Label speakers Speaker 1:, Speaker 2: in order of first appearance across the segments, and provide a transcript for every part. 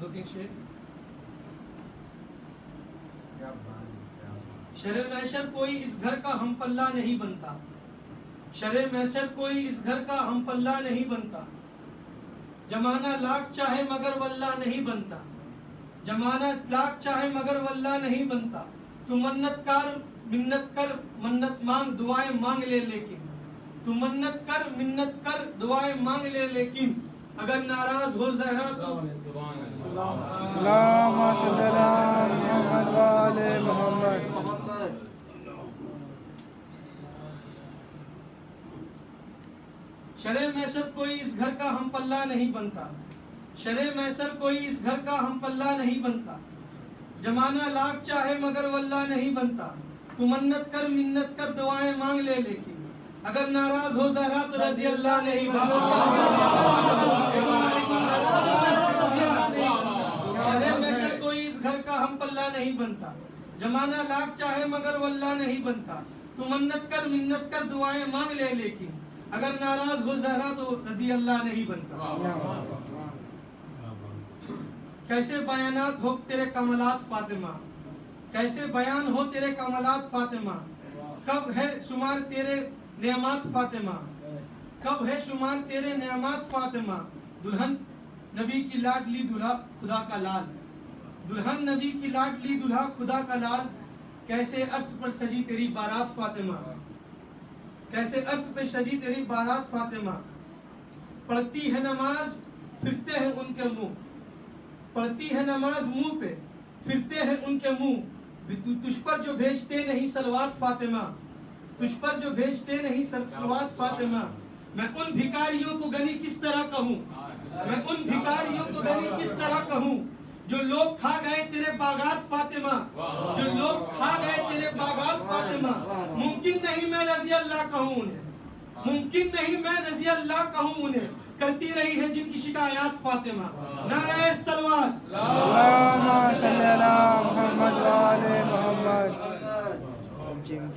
Speaker 1: دو تین شعر. شر محشر کوئی اس گھر کا ہم پلہ نہیں بنتا. شر محشر کوئی اس گھر کا ہم پلہ نہیں بنتا. زمانہ لاکھ چاہے مگر واللہ نہیں بنتا. زمانہ لاکھ چاہے مگر واللہ نہیں بنتا. تو منت کر منت مانگ دعائیں مانگ لے لیکن. تو منت کر منت کر دعائیں مانگ لے لیکن اگر ناراض ہو زہرا تو
Speaker 2: اللهم صل على محمد وآل محمد.
Speaker 1: شر محشر کوئی اس گھر کا ہم پلہ نہیں بنتا. شر محشر کوئی اس گھر کا ہم پلہ نہیں بنتا. زمانہ لاکھ چاہے مگر واللہ نہیں بنتا. تو منت کر دعائیں مانگ لے لیکن اگر ناراض ہو زہرا تو رضی اللہ نہیں بنتا. شر محشر کوئی اس گھر کا ہم پلہ نہیں بنتا. زمانہ لاکھ چاہے مگر واللہ نہیں بنتا. تو منت کر دعائیں مانگ لے لیکن اگر ناراض ہو زہرا تو رضی اللہ نہیں بنتا. کیسے بیانات ہو تیرے کمالات فاطمہ. کیسے بیان ہو تیرے کمالات فاطمہ. کب ہے شمار تیرے نعمات فاطمہ. کب ہے شمار تیرے نعمات فاطمہ. دلہن نبی کی لاڈلی دلہا خدا کا لال. دلہن نبی کی لاڈلی دلہا خدا کا لال. کیسے عرش پر سجی تیری بارات فاطمہ. کیسے عرش پہ سجی تیری بارات فاطمہ. پڑھتی ہے نماز پھرتے ہیں ان کے منہ. پڑھتی ہے نماز منہ پہ پھرتے ہیں ان کے منہ. تجھ پر جو بھیجتے نہیں صلوات فاطمہ. تجھ پر جو بھیجتے نہیں صلوات فاطمہ. میں ان بھکاریوں کو غنی کس طرح کہوں. میں ان بھکاریوں کو غنی کس طرح کہوں جو لوگ کھا گئے تیرے باغات فاطمہ. جو لوگ کھا گئے تیرے باغات فاطمہ. ممکن نہیں میں رضی اللہ کہوں انہیں. ممکن نہیں میں رضی اللہ کہوں انہیں. کرتی رہی ہے جن کی شکایات فاطمہ. نعرہ صلوات.
Speaker 2: اللهم صل على محمد وآل محمد.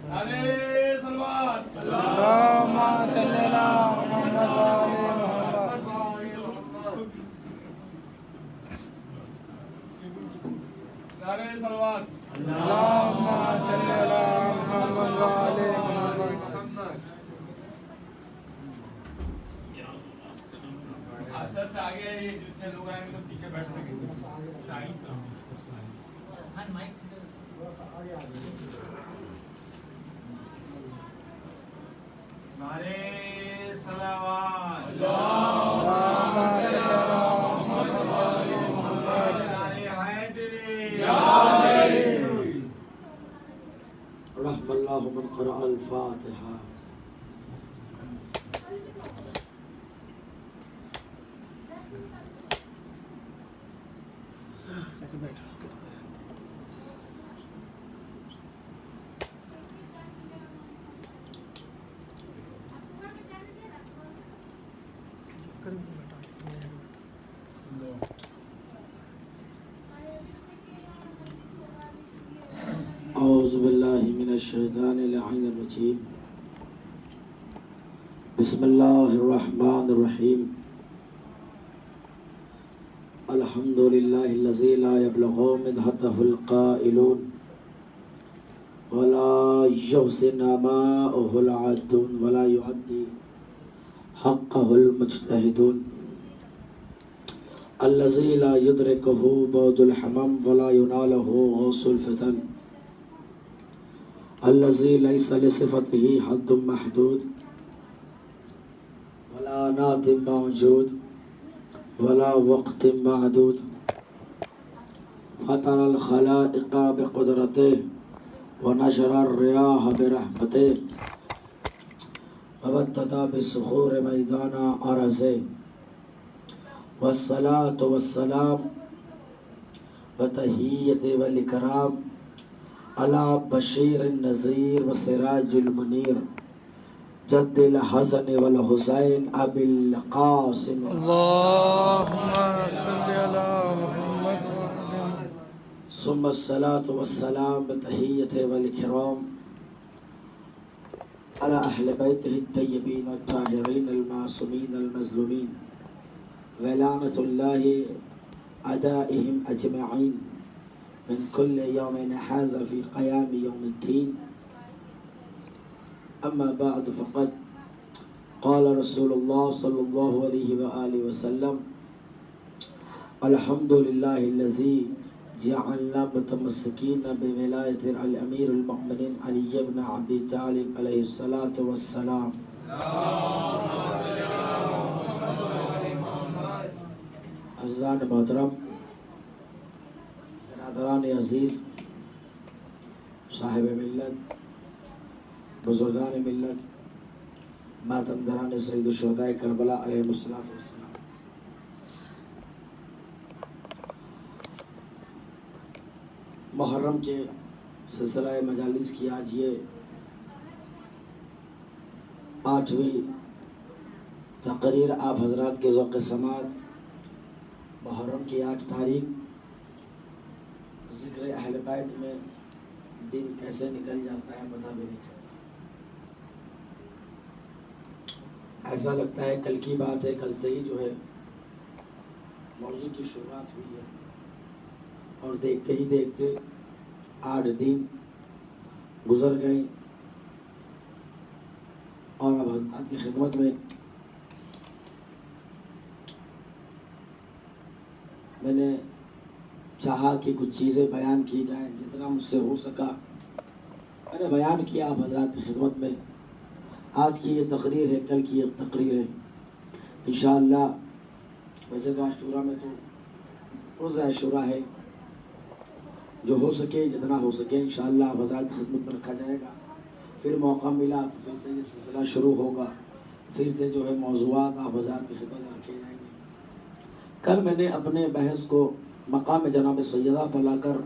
Speaker 3: نعرہ صلوات.
Speaker 2: اللهم صل على محمد وآل محمد.
Speaker 3: نعرہ صلوات.
Speaker 2: اللهم صل على محمد وآل محمد.
Speaker 3: آستے آستے آگے یہ جتنے لوگ آئیں گے تو پیچھے بیٹھ سکیں گے. نعرہ صلوات.
Speaker 2: اللهم صل على محمد وآل محمد.
Speaker 3: نعرہ حیدری.
Speaker 4: رحم اللہ من قرأ الفاتحہ. اعوذ باللہ من الشیطان اللعین الرجیم. بسم اللہ الرحمن الرحیم. الحمد للہ الذی لا یبلغ مدحتہ القائلون ولا یحسن ماءہ العادون ولا یعدی حقہ المجتہدون. الذی لا یدرکہ بعد الحمم ولا ینالہ غوث الفتن. الذي ليس لصفته حد محدود ولا نات موجود ولا وقت معدود. فطر الخلائق بقدرته ونشر الرياح برحمته وبتت بالصخور ميدان أرزه. والصلاة والسلام وتحية والإكرام على بشير النذير وسراج المنير جد الحسن والحسين أبي القاسم.
Speaker 2: اللهم صل على محمد وآل محمد.
Speaker 4: ثم الصلاة والسلام بتحية والإكرام على أهل بيته الطيبين الطاهرين المعصومين المظلومين ولعنة الله أدائهم أجمعين من كل يوم هذا في قيام يوم الدين. أما بعد فقد قال رسول الله صلى الله عليه وآله وسلم الحمد لله الذي جعلنا متمسكين بولاية الأمير المؤمنين علي بن أبي طالب عليه الصلاة والسلام. عزیزان محترم، برادران عزیز، صاحب ملت، بزرگان ملت، ماتمدران سید الشہداء کربلا علیہ الصلوۃ والسلام، محرم کے سلسلہ مجالس کی آج یہ 8ویں تقریر آپ حضرات کے ذوق سماعت، محرم کی 8 تاریخ، ذکر اہل بیت میں دن کیسے نکل جاتا ہے پتہ بھی نہیں چلتا. ایسا لگتا ہے کل کی بات ہے، کل سے ہی جو ہے موضوع کی شروعات ہوئی ہے، اور دیکھتے ہی دیکھتے 8 دن گزر گئے، اور اب حضرات کی خدمت میں میں نے چاہا کہ کچھ چیزیں بیان کی جائیں، جتنا مجھ سے ہو سکا میں نے بیان کیا آپ حضرات کی خدمت میں. آج کی یہ تقریر ہے، کل کی یہ تقریر ہے انشاءاللہ. ویسے تو عاشورہ میں تو روز عاشورہ ہے، جو ہو سکے جتنا ہو سکے انشاءاللہ آپ حضرات کی خدمت میں رکھا جائے گا. پھر موقع ملا تو پھر سے یہ سلسلہ شروع ہوگا، پھر سے جو ہے موضوعات آپ حضرات کی خدمت میں رکھے جائیں گے. کل میں نے اپنے بحث کو مقام جناب سیدہ پر لا کر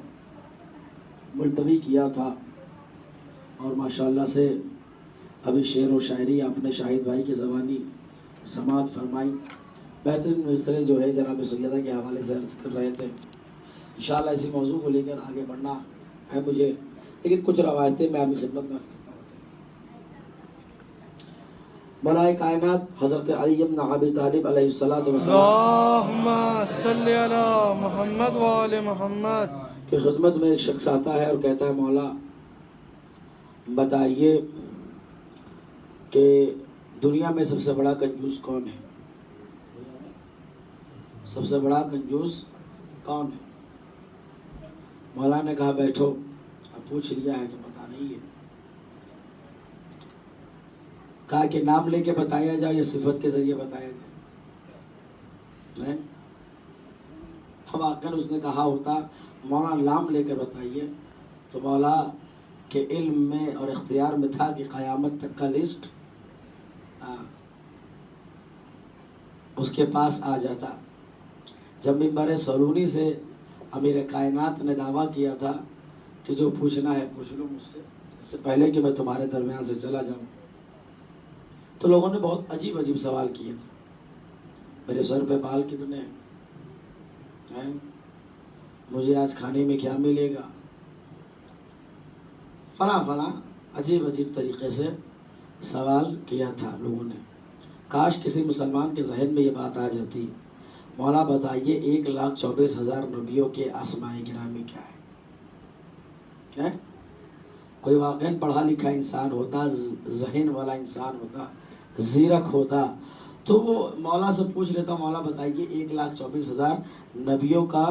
Speaker 4: ملتوی کیا تھا، اور ماشاءاللہ سے ابھی شعر و شاعری آپ نے شاہد بھائی کی زبانی سماعت فرمائی. بہترین مصرے جو ہے جناب سیدہ کے حوالے سے عرض کر رہے تھے. انشاءاللہ اسی موضوع کو لے کر آگے بڑھنا ہے مجھے، لیکن کچھ روایتیں میں ابھی خدمت میں عرض کرتا ہوں. مولائے کائنات حضرت علی بن ابی طالب علیہ الصلوۃ والسلام
Speaker 2: اللہم صلی علی محمد وآل محمد
Speaker 4: کی خدمت میں ایک شخص آتا ہے اور کہتا ہے مولا بتائیے کہ دنیا میں سب سے بڑا کنجوس کون ہے؟ سب سے بڑا کنجوس کون ہے؟ مولا نے کہا بیٹھو، اب پوچھ لیا ہے کہ پتہ نہیں ہے. کہا کہ نام لے کے بتایا جائے یا صفت کے ذریعے بتایا جائے؟ اب آخر اس نے کہا ہوتا مولا نام لے کے بتائیے، تو مولا کے علم میں اور اختیار میں تھا کہ قیامت تک کا لسٹ اس کے پاس آ جاتا. جب منبر سلونی سے امیر کائنات نے دعویٰ کیا تھا کہ جو پوچھنا ہے پوچھ لو مجھ سے، اس سے پہلے کہ میں تمہارے درمیان سے چلا جاؤں، تو لوگوں نے بہت عجیب عجیب سوال کیے تھے. میرے سر پہ بال کتنے ہیں؟ مجھے آج کھانے میں کیا ملے گا؟ فلاں فلاں عجیب عجیب طریقے سے سوال کیا تھا لوگوں نے. کاش کسی مسلمان کے ذہن میں یہ بات آ جاتی، مولا بتائیے 1,24,000 نبیوں کے اسماء گرامی کیا ہے؟ کوئی واقعاً پڑھا لکھا انسان ہوتا، ذہن والا انسان ہوتا، زیرک ہوتا، تو وہ مولا سے پوچھ لیتا مولا بتائیے 1,24,000 نبیوں کا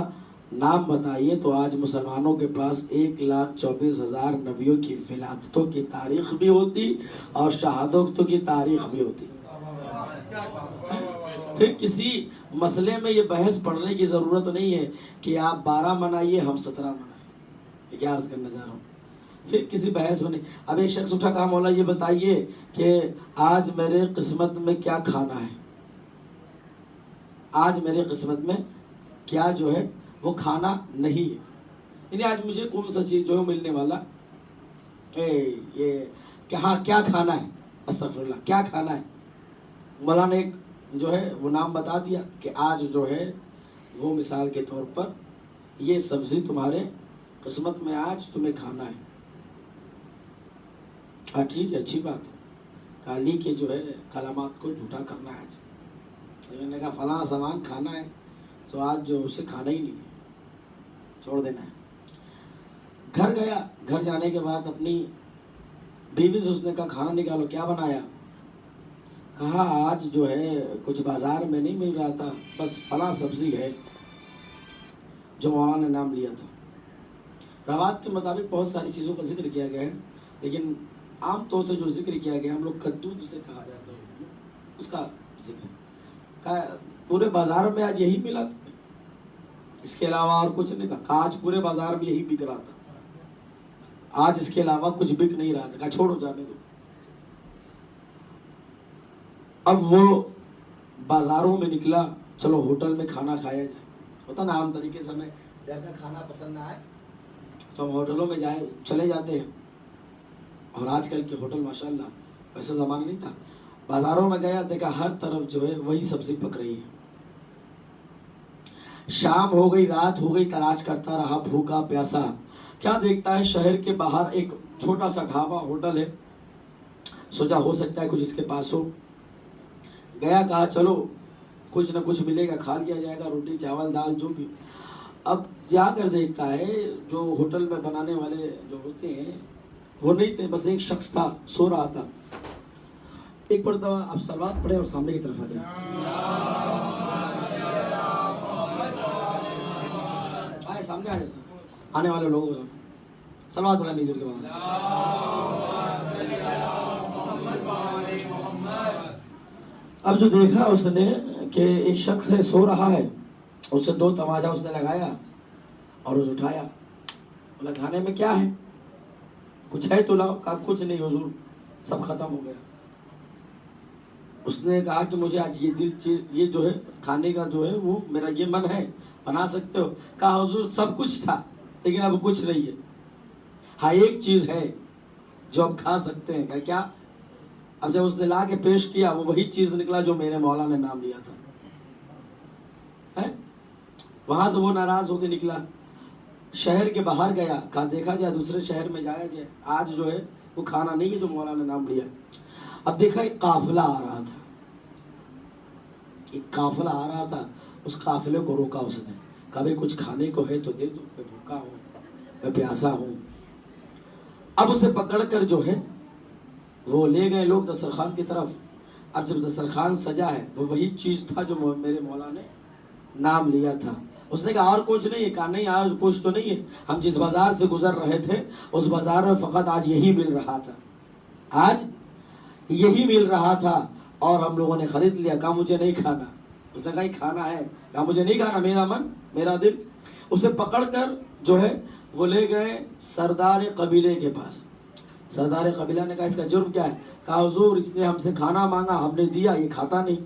Speaker 4: نام بتائیے. تو آج مسلمانوں کے پاس 1,24,000 نبیوں کی ولادتوں کی تاریخ بھی ہوتی اور شہادتوں کی تاریخ بھی ہوتی. پھر کسی مسئلے میں یہ بحث پڑھنے کی ضرورت نہیں ہے کہ آپ 12 منائیے ہم 17 منائیں. کیا عرض کرنا چاہ رہا ہوں؟ پھر کسی بحث میں نہیں. اب ایک شخص اٹھا کہا مولا یہ بتائیے کہ آج میرے قسمت میں کیا کھانا ہے؟ آج میرے قسمت میں کیا جو ہے وہ کھانا نہیں ہے، یعنی آج مجھے کون سا چیز جو ہے ملنے والا یہ کہ ہاں کیا کھانا ہے؟ استغفر اللہ، کیا کھانا ہے؟ مولا نے ایک جو ہے وہ نام بتا دیا کہ آج جو ہے وہ مثال کے طور پر یہ سبزی تمہارے قسمت میں آج تمہیں کھانا ہے. ہاں ٹھیک ہے، اچھی بات ہے. کالی کے جو ہے کلمات کو جھوٹا کرنا ہے. میں نے کہا فلاں سامان کھانا ہے، تو آج جو اسے کھانا ہی نہیں ہے، چھوڑ دینا ہے۔ گھر گیا، گھر جانے کے بعد اپنی بیوی سے اس نے کہا کھانا نکالو، کیا بنایا؟ کہا آج جو ہے کچھ بازار میں نہیں مل رہا تھا، بس فلاں سبزی ہے جو مولانا نے نام لیا تھا۔ روایت کے مطابق بہت ساری چیزوں کا ذکر کیا گیا ہے، لیکن عام طور سے جو ذکر کیا گیا ہم لوگ کدو جسے کہا جاتا ہے اس کا ذکر کہا پورے بازار میں آج یہی ملا، اس کے علاوہ اور کچھ نہیں تھا۔ آج پورے بازار میں یہی بک رہا تھا، آج اس کے علاوہ کچھ بک نہیں رہا تھا، کہا چھوڑو جانے دو۔ اب وہ بازاروں میں نکلا، چلو ہوٹل میں کھانا کھایا جائے، ہوتا نا عام طریقے سے ہمیں گھر کا کھانا پسند نہ آئے تو ہم ہوٹلوں میں چلے جاتے ہیں، اور آج کل کے ہوٹل ماشاءاللہ ویسا زمانہ نہیں تھا۔ بازاروں میں گیا، دیکھا ہر طرف جو ہے وہی سبزی پک رہی ہے۔ شام ہو گئی، رات ہو گئی، تلاش کرتا رہا بھوکا پیاسا، کیا دیکھتا ہے شہر کے باہر ایک چھوٹا سا ڈھابا ہوٹل ہے، سوچا ہو سکتا ہے کچھ اس کے پاس ہو۔ گیا، کہا چلو کچھ نہ کچھ ملے گا، کھا لیا جائے گا، روٹی چاول دال جو بھی۔ اب جا کر دیکھتا ہے جو ہوٹل میں بنانے والے جو ہوتے ہیں وہ نہیں تھے، بس ایک شخص تھا، سو رہا تھا۔ ایک مرتبہ آپ صلوات پڑھیں اور سامنے کی طرف آ جائیں۔ آئے سامنے آ جائے، آنے والے لوگ صلوات پڑھیں مل جل کے بعد۔ اب جو دیکھا اس نے کہ ایک شخص ہے سو رہا ہے، اس سے 2 تماچا اس نے لگایا اور اس اٹھایا، بولا کھانے میں کیا ہے؟ کچھ ہے تو لاؤ۔ کہا کچھ نہیں حضور، سب ختم ہو گیا۔ اس نے کہا کہ مجھے آج یہ جو ہے کھانے کا جو ہے وہ میرا یہ من ہے، بنا سکتے ہو؟ کہا حضور سب کچھ تھا لیکن اب کچھ نہیں ہے، ہاں ایک چیز ہے جو اب کھا سکتے ہیں۔ کہا کیا؟ اب جب اس نے لا کے پیش کیا وہ وہی چیز نکلا جو میرے مولا نے نام لیا تھا۔ وہاں سے وہ ناراض ہو کے نکلا، شہر کے باہر گیا، کہا دیکھا جائے دوسرے شہر میں جایا جائے، آج جو ہے وہ کھانا نہیں ہے جو مولا نے نام لیا۔ اب دیکھا ایک قافلہ آ رہا تھا، ایک قافلہ آ رہا تھا، اس قافلے کو روکا اس نے، کہا بھائی کچھ کھانے کو ہے تو دے دو، میں بھوکا ہوں، میں پیاسا ہوں۔ اب اسے پکڑ کر جو ہے وہ لے گئے لوگ دسترخوان کی طرف۔ اب جب دسترخوان سجا ہے وہ وہی چیز تھا جو میرے مولا نے نام لیا تھا۔ اس نے کہا اور کچھ نہیں ہے؟ کہا نہیں آج کچھ تو نہیں ہے، ہم جس بازار سے گزر رہے تھے اس بازار میں فقط آج یہی مل رہا تھا، آج یہی مل رہا تھا اور ہم لوگوں نے خرید لیا۔ کہا مجھے نہیں کھانا۔ اس نے کہا کھانا ہے؟ کہا مجھے نہیں کھانا، میرا من میرا دل۔ اسے پکڑ کر جو ہے وہ لے گئے سردار قبیلے کے پاس۔ سردار قبیلہ نے کہا اس کا جرم کیا ہے؟ کہا حضور اس نے ہم سے کھانا مانگا، ہم نے دیا، یہ کھاتا نہیں۔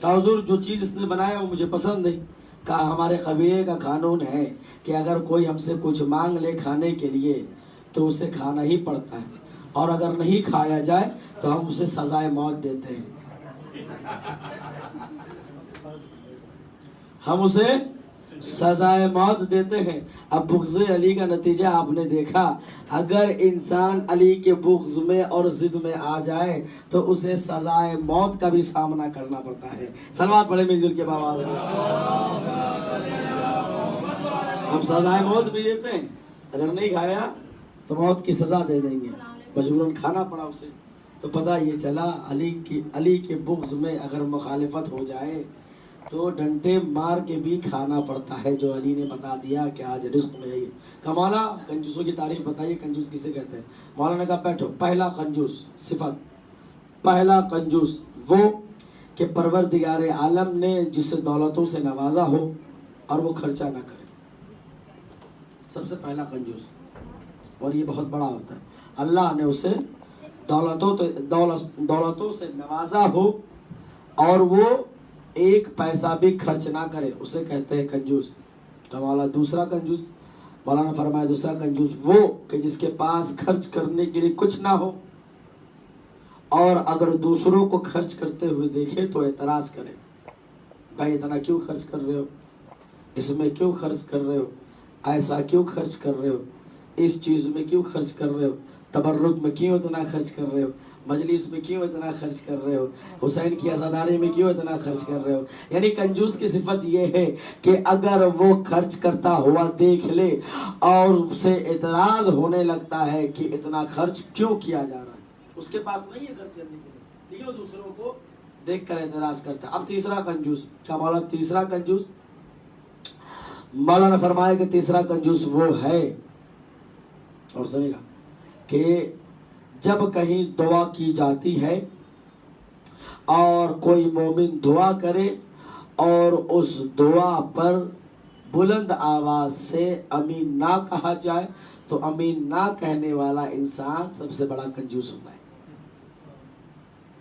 Speaker 4: کہا حضور جو چیز اس نے بنایا وہ مجھے پسند نہیں۔ کہا ہمارے قبیلے کا قانون ہے کہ اگر کوئی ہم سے کچھ مانگ لے کھانے کے لیے تو اسے کھانا ہی پڑتا ہے، اور اگر نہیں کھایا جائے تو ہم اسے سزائے موت دیتے ہیں، ہم اسے سزائے موت دیتے ہیں۔ اب بغض علی کا نتیجہ آپ نے دیکھا، اگر انسان علی کے بغض میں اور ضد میں آ جائے تو اسے سزائے موت کا بھی سامنا کرنا پڑتا ہے۔ صلوات پڑھیں مل جل کے باواز میں۔ ہم سزائے موت بھی دیتے ہیں، اگر نہیں کھایا تو موت کی سزا دے دیں گے، مجبوراً کھانا پڑا اسے۔ تو پتہ یہ چلا علی کے بغض میں اگر مخالفت ہو جائے تو ڈنڈے مار کے بھی کھانا پڑتا ہے، جو علی نے بتا دیا کہ آج رزق میں ہے۔ کہ مولا کنجوسوں کی تعریف بتائیے، کنجوس کسے کہتے ہیں؟ مولا نے کہا بیٹھو، پہلا کنجوس صفت، پہلا کنجوس وہ کہ پروردگار عالم نے جس دولتوں سے نوازا ہو اور وہ خرچہ نہ کرے، سب سے پہلا کنجوس، اور یہ بہت بڑا ہوتا ہے۔ اللہ نے اسے دولتوں سے نوازا ہو اور وہ ایک پیسہ بھی خرچ نہ کرے، اسے کہتے ہیں کنجوس۔ تو مولا دوسرا کنجوس، مولانا فرمایا دوسرا کنجوس وہ کہ جس کے پاس خرچ کرنے کے لیے کچھ نہ ہو اور اگر دوسروں کو خرچ کرتے ہوئے دیکھے تو اعتراض کرے، بھائی اتنا کیوں خرچ کر رہے ہو، اس میں کیوں خرچ کر رہے ہو، ایسا کیوں خرچ کر رہے ہو، اس چیز میں کیوں خرچ کر رہے ہو، تبرک میں کیوں اتنا خرچ کر رہے ہو۔ مجلس میں کیوں اتنا خرچ کر رہے ہو, حسین کی عزاداری میں کیوں اتنا خرچ کر رہے ہو. یعنی کنجوس کی صفت یہ ہے کہ اگر وہ خرچ کرتا ہوا دیکھ لے اور اسے اعتراض ہونے لگتا ہے کہ اتنا خرچ کیوں کیا جا رہا ہے, اس کے پاس نہیں ہے خرچ کرنے کے لیے, لیکن وہ دوسروں کو دیکھ کر اعتراض کرتا ہے. اب تیسرا کنجوس کیا مولانا, تیسرا کنجوس مولانا نے فرمایا کہ تیسرا کنجوس وہ ہے, اور سنیے گا, کہ جب کہیں دعا کی جاتی ہے اور کوئی مومن دعا کرے اور اس دعا پر بلند آواز سے امین نہ کہا جائے تو امین نہ کہنے والا انسان سب سے بڑا کنجوس ہوتا ہے.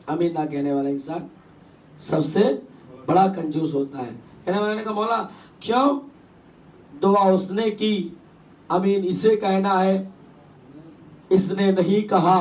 Speaker 4: امین نہ کہنے والا انسان سب سے بڑا کنجوس ہوتا ہے. میں نے کہا مولا کیوں, دعا اس نے کی, امین اسے کہنا ہے, اس نے نہیں کہا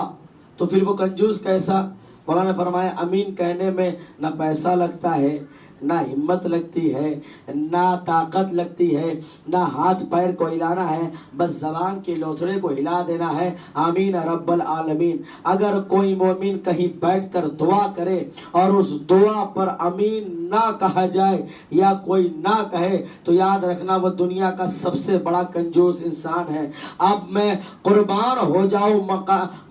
Speaker 4: تو پھر وہ کنجوس کیسا. مولانا نے فرمایا امین کہنے میں نہ پیسہ لگتا ہے, نہ ہمت لگتی ہے, نہ طاقت لگتی ہے, نہ ہاتھ پیر کو ہلانا ہے, بس زبان کے لوتھڑے کو ہلا دینا ہے, آمین رب العالمین. اگر کوئی مومن کہیں بیٹھ کر دعا کرے اور اس دعا پر امین نہ کہا جائے یا کوئی نہ کہے تو یاد رکھنا وہ دنیا کا سب سے بڑا کنجوس انسان ہے. اب میں قربان ہو جاؤں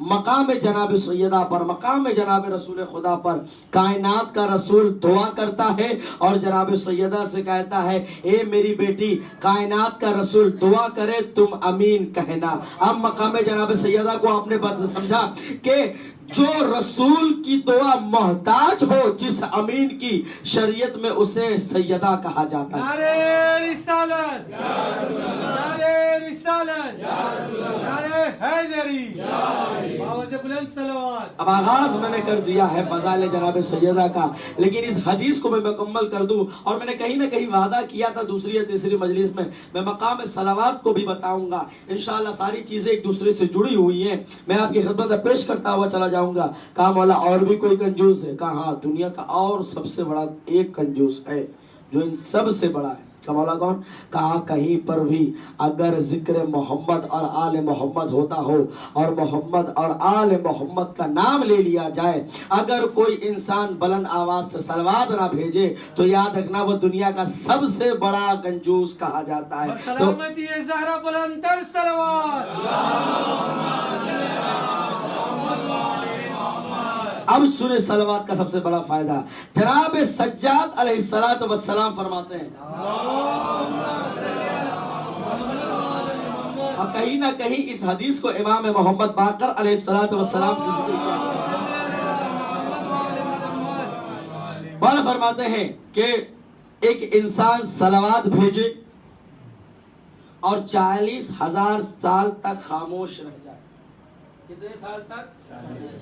Speaker 4: مقام جناب سیدہ پر, مقام جناب رسول خدا پر. کائنات کا رسول دعا کرتا ہے اور جناب سیدہ سے کہتا ہے اے میری بیٹی, کائنات کا رسول دعا کرے تم امین کہنا. اب مقام جناب سیدہ کو آپ نے بات سمجھا کہ جو رسول کی دعا محتاج ہو جس امین کی, شریعت میں اسے سیدہ کہا جاتا ہے.
Speaker 1: نعرہ رسالت, نعرہ رسالت, نعرہ حیدری, آواز بلند صلوات.
Speaker 4: اب آغاز میں نے کر دیا ہے فضائل جناب سیدہ کا, لیکن اس حدیث کو میں مکمل کر دوں, اور میں نے کہیں نہ کہیں وعدہ کیا تھا دوسری یا تیسری مجلس میں مقام صلوات کو بھی بتاؤں گا. انشاءاللہ ساری چیزیں ایک دوسرے سے جڑی ہوئی ہیں. میں آپ کی خدمت میں پیش کرتا ہوا چلا جاؤں گا. کہا مولا اور بھی کوئی کنجوس ہے؟ کہا ہاں, دنیا کا اور سب سے بڑا ایک کنجوس ہے جو ان سب سے بڑا ہے. کہا مولا کون؟ کہا کہیں پر بھی اگر ذکر محمد اور آل محمد ہوتا ہو اور محمد اور آل محمد کا نام لے لیا جائے, اگر کوئی انسان بلند آواز سے صلوات نہ بھیجے تو یاد رکھنا وہ دنیا کا سب سے بڑا کنجوس کہا جاتا ہے.
Speaker 1: سلامتی زہرا بلند تر صلوات.
Speaker 4: اب سنیں صلوات کا سب سے بڑا فائدہ. جناب سجاد علیہ السلام فرماتے ہیں, اور کہیں نہ کہیں اس حدیث کو امام محمد باقر علیہ السلام سے ذکر کیا. مولا فرماتے ہیں کہ ایک انسان صلوات بھیجے اور 40,000 سال تک خاموش رہ جائے. کتنے سال تک؟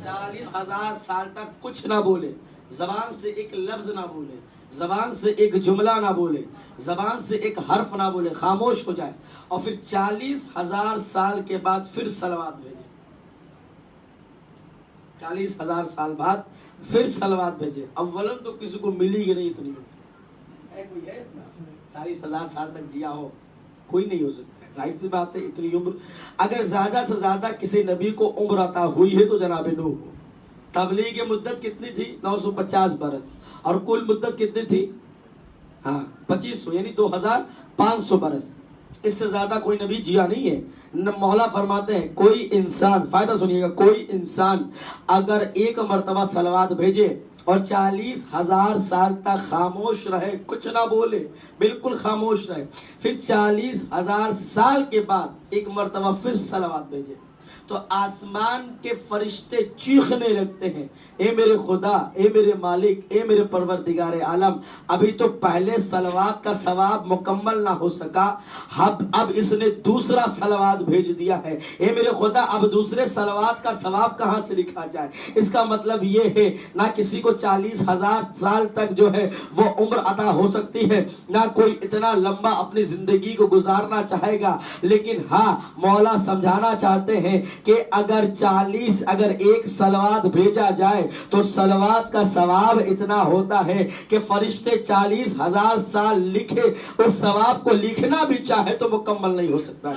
Speaker 4: 40,000 سال تک کچھ نہ بولے, زبان سے ایک لفظ نہ بولے, زبان سے ایک جملہ نہ بولے, زبان سے ایک حرف نہ بولے, خاموش ہو جائے, اور پھر 40,000 سال کے بعد پھر صلوات بھیجے. 40,000 سال بعد پھر صلوات بھیجے. اولن تو کسی کو ملی گی نہیں اتنی. کوئی ہے 40,000 سال تک جیا ہو؟ کوئی نہیں ہو سکتا. ظاہر سی بات ہے اتنی عمر, اگر زیادہ سے زیادہ کسی نبی کو عمر عطا ہوئی ہے تو جناب نوح. تبلیغ کی مدت کتنی تھی؟ 950 برس. اور کل مدت کتنی تھی؟ ہاں 2500, یعنی 2500 برس. اس سے زیادہ کوئی نبی جیا نہیں ہے. مولا فرماتے ہیں کوئی انسان, فائدہ سنیے گا, کوئی انسان اگر ایک مرتبہ صلوات بھیجے اور 40,000 سال تک خاموش رہے, کچھ نہ بولے, بالکل خاموش رہے, پھر 40,000 سال کے بعد ایک مرتبہ پھر صلوات بھیجے تو آسمان کے فرشتے چیخنے لگتے ہیں, اے میرے خدا, اے میرے مالک, اے میرے پروردگار عالم, ابھی تو پہلے صلوات کا ثواب مکمل نہ ہو سکا, اب اس نے دوسرا صلوات بھیج دیا ہے. اے میرے خدا, اب دوسرے صلوات کا ثواب کہاں سے لکھا جائے؟ اس کا مطلب یہ ہے نہ کسی کو 40,000 سال تک جو ہے وہ عمر عطا ہو سکتی ہے, نہ کوئی اتنا لمبا اپنی زندگی کو گزارنا چاہے گا, لیکن ہاں مولا سمجھانا چاہتے ہیں کہ اگر ایک صلوات بھیجا جائے تو صلوات کا ثواب اتنا ہوتا ہے کہ فرشتے 40,000 سال لکھے, اس ثواب کو لکھنا بھی چاہے تو مکمل نہیں ہو سکتا ہے.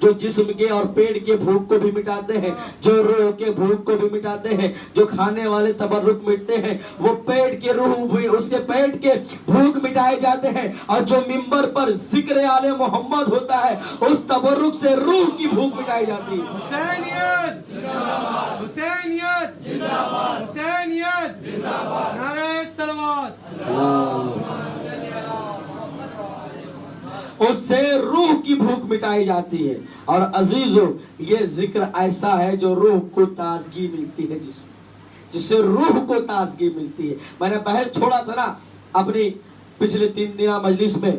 Speaker 4: جو جسم کے اور پیٹ کے بھوک کو بھی مٹاتے ہیں، جو روح کے بھوک کو بھی مٹاتے ہیں، جو کھانے والے تبرک مٹتے ہیں وہ پیٹ کے روح بھی، اس کے پیٹ کے بھوک مٹائے جاتے ہیں، اور جو منبر پر ذکر آل محمد ہوتا ہے اس تبرک سے روح کی بھوک مٹائی جاتی ہے۔
Speaker 1: حسینیت حسینیت حسینیت نعرہ صلوات۔
Speaker 4: اس سے روح کی بھوک مٹائی جاتی ہے۔ اور عزیزو یہ ذکر ایسا ہے جو روح کو تازگی ملتی ہے، جس سے روح کو تازگی ملتی ہے۔ میں نے بحث چھوڑا تھا نا اپنی پچھلے 3 دنہ مجلس میں،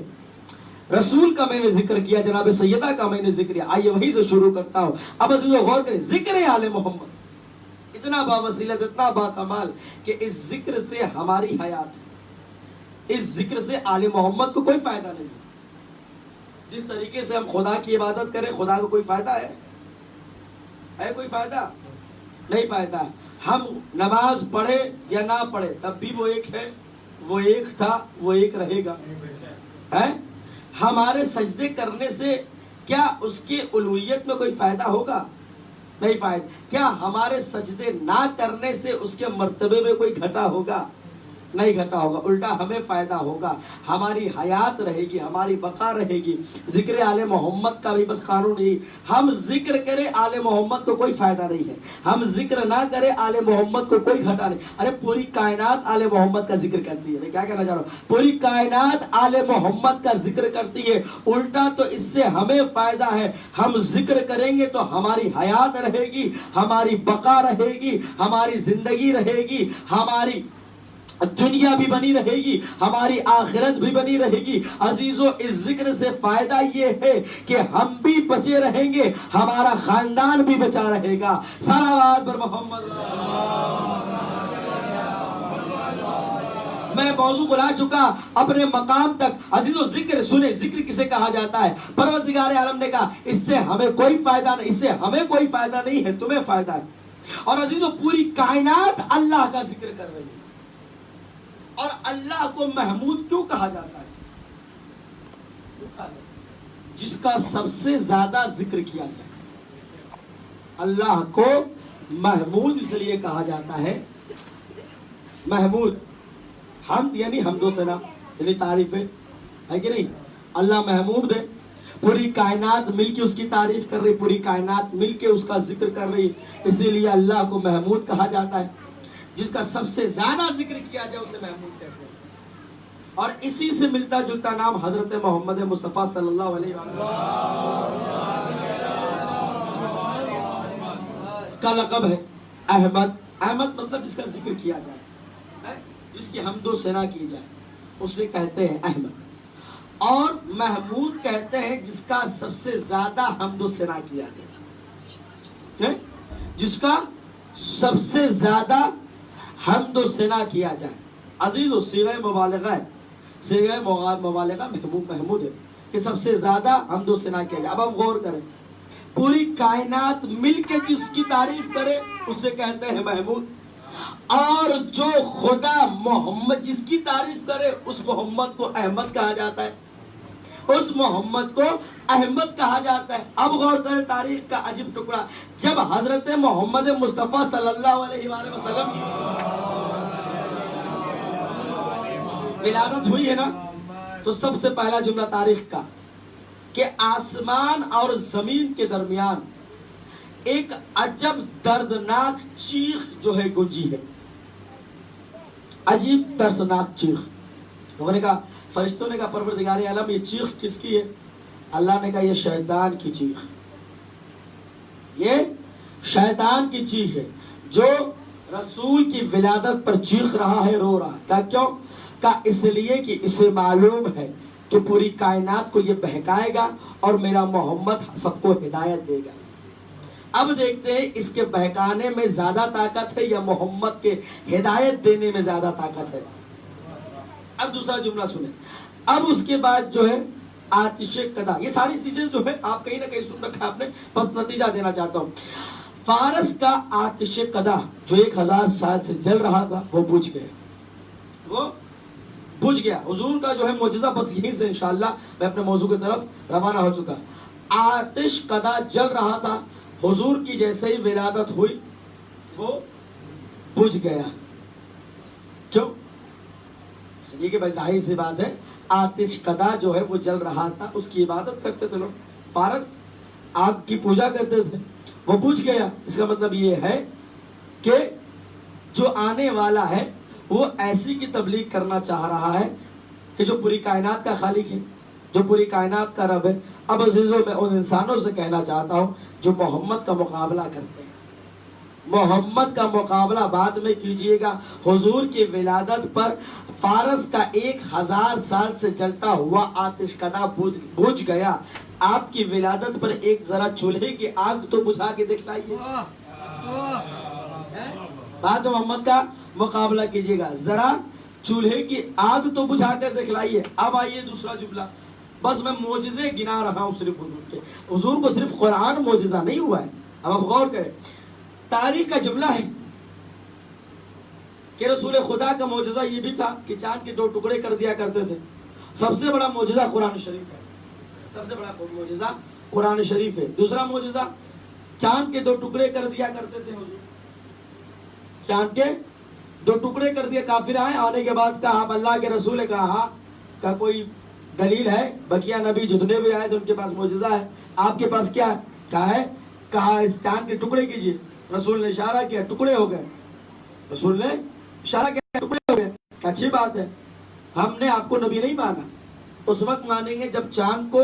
Speaker 4: رسول کا میں نے ذکر کیا، جناب سیدہ کا میں نے ذکر کیا، آئیے وہیں سے شروع کرتا ہوں۔ اب عزیزو غور کریں، ذکر آل محمد اتنا باوسیلت، اتنا باکمال کہ اس ذکر سے ہماری حیات ہے، اس ذکر سے آل محمد کو کوئی فائدہ نہیں۔ جس طریقے سے ہم خدا کی عبادت کریں، خدا کو کوئی فائدہ ہے کوئی فائدہ نہیں فائدہ ہے۔ ہم نماز پڑھے یا نہ پڑھے تب بھی وہ ایک ہے، وہ ایک تھا، وہ ایک رہے گا۔ ہمارے سجدے کرنے سے کیا اس کے الوہیت میں کوئی فائدہ ہوگا؟ نہیں فائدہ۔ کیا ہمارے سجدے نہ کرنے سے اس کے مرتبے میں کوئی گھٹا ہوگا؟ نہیں گھٹا ہوگا، الٹا ہمیں فائدہ ہوگا، ہماری حیات رہے گی، ہماری بقا رہے گی۔ ذکر آل محمد کا بھی بس قانون نہیں، ہم ذکر کریں آل محمد کو کوئی فائدہ نہیں ہے، ہم ذکر نہ کریں آل محمد کو کوئی گھٹا نہیں۔ ارے پوری کائنات آل محمد کا ذکر کرتی ہے، میں کیا کہنا چاہ رہا ہوں، پوری کائنات آل محمد کا ذکر کرتی ہے، الٹا تو اس سے ہمیں فائدہ ہے۔ ہم ذکر کریں گے تو ہماری حیات رہے گی، ہماری بقا رہے گی، ہماری زندگی رہے گی، ہماری دنیا بھی بنی رہے گی، ہماری آخرت بھی بنی رہے گی۔ عزیزو اس ذکر سے فائدہ یہ ہے کہ ہم بھی بچے رہیں گے، ہمارا خاندان بھی بچا رہے گا۔ صلوات پر محمد۔ میں موضوع بلا چکا اپنے مقام تک۔ عزیزو ذکر سنیں، ذکر کسے کہا جاتا ہے؟ پروردگار عالم نے کہا اس سے ہمیں کوئی فائدہ نہیں، اس سے ہمیں کوئی فائدہ نہیں ہے، تمہیں فائدہ ہے۔ اور عزیزو پوری کائنات اللہ کا ذکر کر رہی ہے۔ اور اللہ کو محمود کیوں کہا جاتا ہے؟ جس کا سب سے زیادہ ذکر کیا جائے۔ اللہ کو محمود اس لیے کہا جاتا ہے، محمود حمد یعنی حمد و ثنا یعنی تعریف ہے کہ نہیں؟ اللہ محمود ہے، پوری کائنات مل کے اس کی تعریف کر رہی، پوری کائنات مل کے اس کا ذکر کر رہی، اسی لیے اللہ کو محمود کہا جاتا ہے۔ جس کا سب سے زیادہ ذکر کیا جائے اسے محمود کہتے ہیں۔ اور اسی سے ملتا جلتا نام حضرت محمد مصطفیٰ صلی اللہ علیہ وسلم کا لقب ہے احمد۔ احمد مطلب جس کا ذکر کیا جائے، جس کی حمد و ثنا کی جائے، اسے کہتے ہیں احمد۔ اور محمود کہتے ہیں جس کا سب سے زیادہ حمد و ثنا کیا جائے، جس کا سب سے زیادہ حمد و ثنا کیا جائے۔ عزیزو صیغہ مبالغہ ہے، صیغہ مبالغہ محمود ہے کہ سب سے زیادہ حمد و ثنا کیا جائے۔ اب ہم غور کریں، پوری کائنات مل کے جس کی تعریف کرے اسے کہتے ہیں محمود، اور جو خدا محمد جس کی تعریف کرے اس محمد کو احمد کہا جاتا ہے، اس محمد کو احمد کہا جاتا ہے۔ اب غور کریں تاریخ کا عجیب ٹکڑا، جب حضرت محمد مصطفیٰ صلی اللہ علیہ وآلہ وسلم کی ولادت ہوئی ہے نا، تو سب سے پہلا جملہ تاریخ کا کہ آسمان اور زمین کے درمیان ایک عجب دردناک چیخ جو ہے گونجی ہے، عجیب دردناک چیخ۔ لوگوں نے کہا، فرشتوں نے کہا پروردگار عالم یہ چیخ کس کی ہے؟ اللہ نے کہا یہ شیطان کی چیخ، یہ شیطان کی چیخ ہے جو رسول کی ولادت پر چیخ رہا ہے، رو رہا ہے۔ کہا کیوں؟ کہا اس لیے کہ اسے معلوم ہے کہ پوری کائنات کو یہ بہکائے گا اور میرا محمد سب کو ہدایت دے گا۔ اب دیکھتے ہیں اس کے بہکانے میں زیادہ طاقت ہے یا محمد کے ہدایت دینے میں زیادہ طاقت ہے۔ اب دوسرا جملہ سنیں، اب اس کے بعد جو ہے آتش قدا، یہ ساری چیزیں جو ہے آپ کہیں نہ کہیں سن رکھا آپ نے، بس نتیجہ دینا چاہتا ہوں۔ فارس کا آتش قدا جو 1000 سال سے جل رہا تھا وہ بجھ گیا، وہ بجھ گیا۔ حضور کا جو ہے معجزہ بس یہیں سے انشاءاللہ میں اپنے موضوع کی طرف روانہ ہو چکا۔ آتش قدا جل رہا تھا، حضور کی جیسے ہی ولادت ہوئی وہ بجھ گیا. کیوں؟ اس لیے کہ بھائی ظاہر سی بات ہے، آتش قدا جو ہے وہ جل رہا تھا، اس کی عبادت کرتے تھے لوگ، فارس آگ کی پوجا کرتے تھے، وہ بجھ گیا. اس کا مطلب یہ ہے کہ جو آنے والا ہے وہ ایسی کی تبلیغ کرنا چاہ رہا ہے کہ جو پوری کائنات کا خالق ہے، جو پوری کائنات کا رب ہے. اب عزیزوں میں ان انسانوں سے کہنا چاہتا ہوں جو محمد کا مقابلہ کرتے ہیں، محمد کا مقابلہ بعد میں کیجئے گا. حضور کی ولادت پر فارس کا 1000 سال سے جلتا ہوا آتش قدا بجھ گیا. آپ کی ولادت پر ایک ذرا چولہے کی آگ تو بجھا کے دکھلائیے. بعد محمد کا مقابلہ کیجئے گا، ذرا چولہے کی آگ تو بجھا کر دکھلائیے. اب آئیے دوسرا جملہ. بس میں معجزے گنا رہا ہوں صرف حضور کے. حضور کو صرف قرآن معجزہ نہیں ہوا ہے. اب آپ غور کریں، تاریخ کا جملہ ہے کہ رسول خدا کا معجزہ یہ بھی تھا کہ چاند کے 2 ٹکڑے کر دیا کرتے تھے. سب سے بڑا معجزہ قرآن شریف ہے، سب سے بڑا معجزہ قرآن شریف ہے. دوسرا معجزہ چاند کے 2 ٹکڑے کر دیا کرتے تھے حضور. چاند کے 2 ٹکڑے کر دیا. کافر آئے، آنے کے بعد کہا اب اللہ کے رسول نے کہا کہ کوئی دلیل ہے؟ بقیہ نبی جتنے بھی آئے تھے ان کے پاس معجزہ ہے، آپ کے پاس کیا ہے؟ کہا اس چاند کے ٹکڑے کیجئے. رسول نے اشارہ کیا، ٹکڑے ہو گئے. رسول نے اشارہ کیا، ٹکڑے ہو گئے. اچھی بات ہے، ہم نے آپ کو نبی نہیں مانا. اس وقت مانیں گے جب چاند کو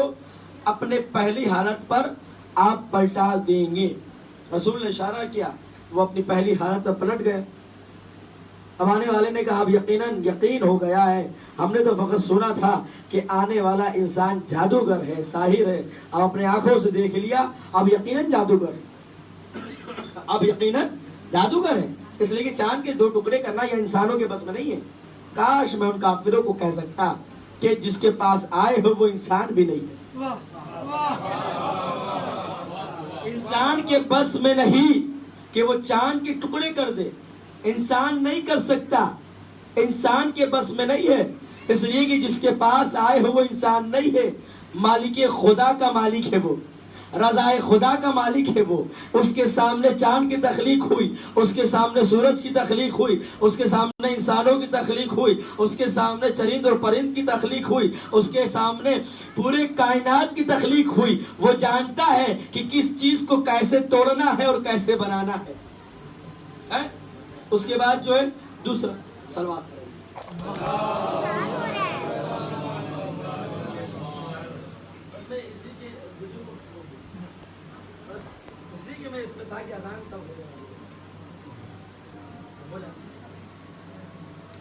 Speaker 4: اپنے پہلی حالت پر آپ پلٹا دیں گے. رسول نے اشارہ کیا، وہ اپنی پہلی حالت پر پلٹ گئے. اب آنے والے نے کہا اب یقین ہو گیا ہے، ہم نے تو فقط سنا تھا کہ آنے والا انسان جادوگر ہے، ساحر ہے. اب اپنے آنکھوں سے دیکھ لیا، اب یقیناً جادوگر ہے، اب یقیناً جادوگر ہے. اس لیے کہ چاند کے 2 ٹکڑے کرنا یہ انسانوں کے بس میں نہیں ہے. کاش میں ان کافروں کو کہہ سکتا کہ جس کے پاس آئے ہو وہ انسان بھی نہیں ہے. انسان کے بس میں نہیں کہ وہ چاند کے ٹکڑے کر دے. انسان نہیں کر سکتا، انسان کے بس میں نہیں ہے. اس لیے کہ جس کے پاس آئے ہو وہ انسان نہیں ہے، مالک خدا کا مالک ہے، وہ رضائے خدا کا مالک ہے. وہ اس کے سامنے چاند کی تخلیق ہوئی، اس کے سامنے سورج کی تخلیق ہوئی، اس کے سامنے انسانوں کی تخلیق ہوئی، اس کے سامنے چرند اور پرند کی تخلیق ہوئی، اس کے سامنے پورے کائنات کی تخلیق ہوئی. وہ جانتا ہے کہ کس چیز کو کیسے توڑنا ہے اور کیسے بنانا ہے. اس کے بعد جو ہے دوسرا سلوات میں اس میں تھا کہ آسان تب ہو جائے.